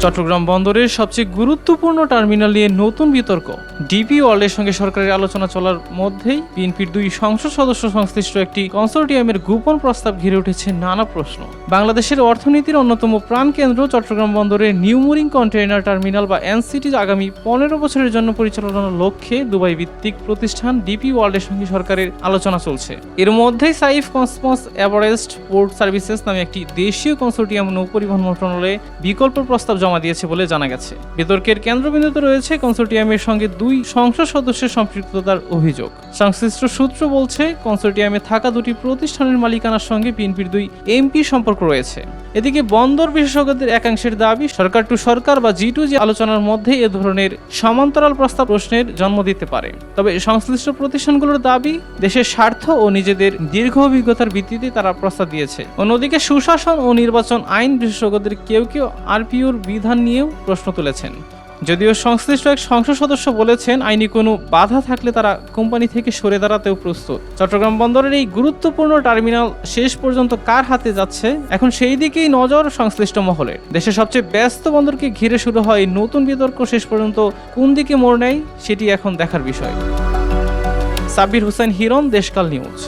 চট্টগ্রাম বন্দরের সবচেয়ে গুরুত্বপূর্ণ টার্মিনাল নিয়ে নতুন বিতর্ক। ডিপি ওয়ার্ল্ডের সঙ্গে সরকারের আলোচনা চলার মধ্যেই বিএনপির দুই সংসদ সদস্য সংশ্লিষ্ট একটি কনসোর্টিয়ামের গোপন প্রস্তাব ঘিরে উঠেছে নানা প্রশ্ন। বাংলাদেশের অর্থনীতির অন্যতম প্রাণকেন্দ্র চট্টগ্রাম বন্দরের নিউ মুরিং কন্টেইনার টার্মিনাল বা এনসিটি আগামী 15 বছরের জন্য পরিচালনার লক্ষ্যে দুবাই ভিত্তিক প্রতিষ্ঠান ডিপি ওয়ার্ল্ডের সঙ্গে সরকারের আলোচনা চলছে। এর মধ্যেই Saif cosmos Everest port services নামে একটি দেশীয় কনসোর্টিয়াম নৌপরিবহন মন্ত্রণালয়ে বিকল্প প্রস্তাব জমা দিয়েছে বলে জানা গেছে। বিতর্কের কেন্দ্রবিন্দুতে রয়েছে কনসোর্টিয়ামের সঙ্গে দুই সংসদ সদস্যের সম্পৃক্ততার অভিযোগ। সংশ্লিষ্ট সূত্র বলছে, কনসোর্টিয়ামে থাকা দুটি প্রতিষ্ঠানের মালিকানার সঙ্গে বিএনপির দুই এমপি সম্পর্ক রয়েছে। এদিকে বন্দর বিশেষজ্ঞদের একাংশের দাবি, সরকার টু সরকার বা G2G আলোচনার মধ্যে এ ধরনের সমান্তরাল প্রস্তাব প্রশ্নের জন্ম দিতে পারে। তবে সংশ্লিষ্ট প্রতিষ্ঠানগুলোর দাবি, দেশের স্বার্থ ও নিজেদের দীর্ঘ অভিজ্ঞতার ভিত্তিতে তারা প্রস্তাব দিয়েছে। অন্যদিকে সুশাসন ও নির্বাচন আইন বিশেষজ্ঞদের কেউ কেউ আরপিওর বিধান নিয়েও প্রশ্ন তুলেছেন। যদিও সংশ্লিষ্ট এক সংসদ সদস্য বলেছেন, আইনি কোনো বাধা থাকলে তারা কোম্পানি থেকে সরে দাঁড়াতেও প্রস্তুত। চট্টগ্রাম বন্দরের এই গুরুত্বপূর্ণ টার্মিনাল শেষ পর্যন্ত কার হাতে যাচ্ছে, এখন সেই দিকেই নজর সংশ্লিষ্ট মহলে। দেশের সবচেয়ে ব্যস্ত বন্দরকে ঘিরে শুরু হয় নতুন বিতর্ক শেষ পর্যন্ত কোন দিকে মোড় নেয় সেটি এখন দেখার বিষয়। সাব্বির হোসেন হিরণ, দেশকাল নিউজ।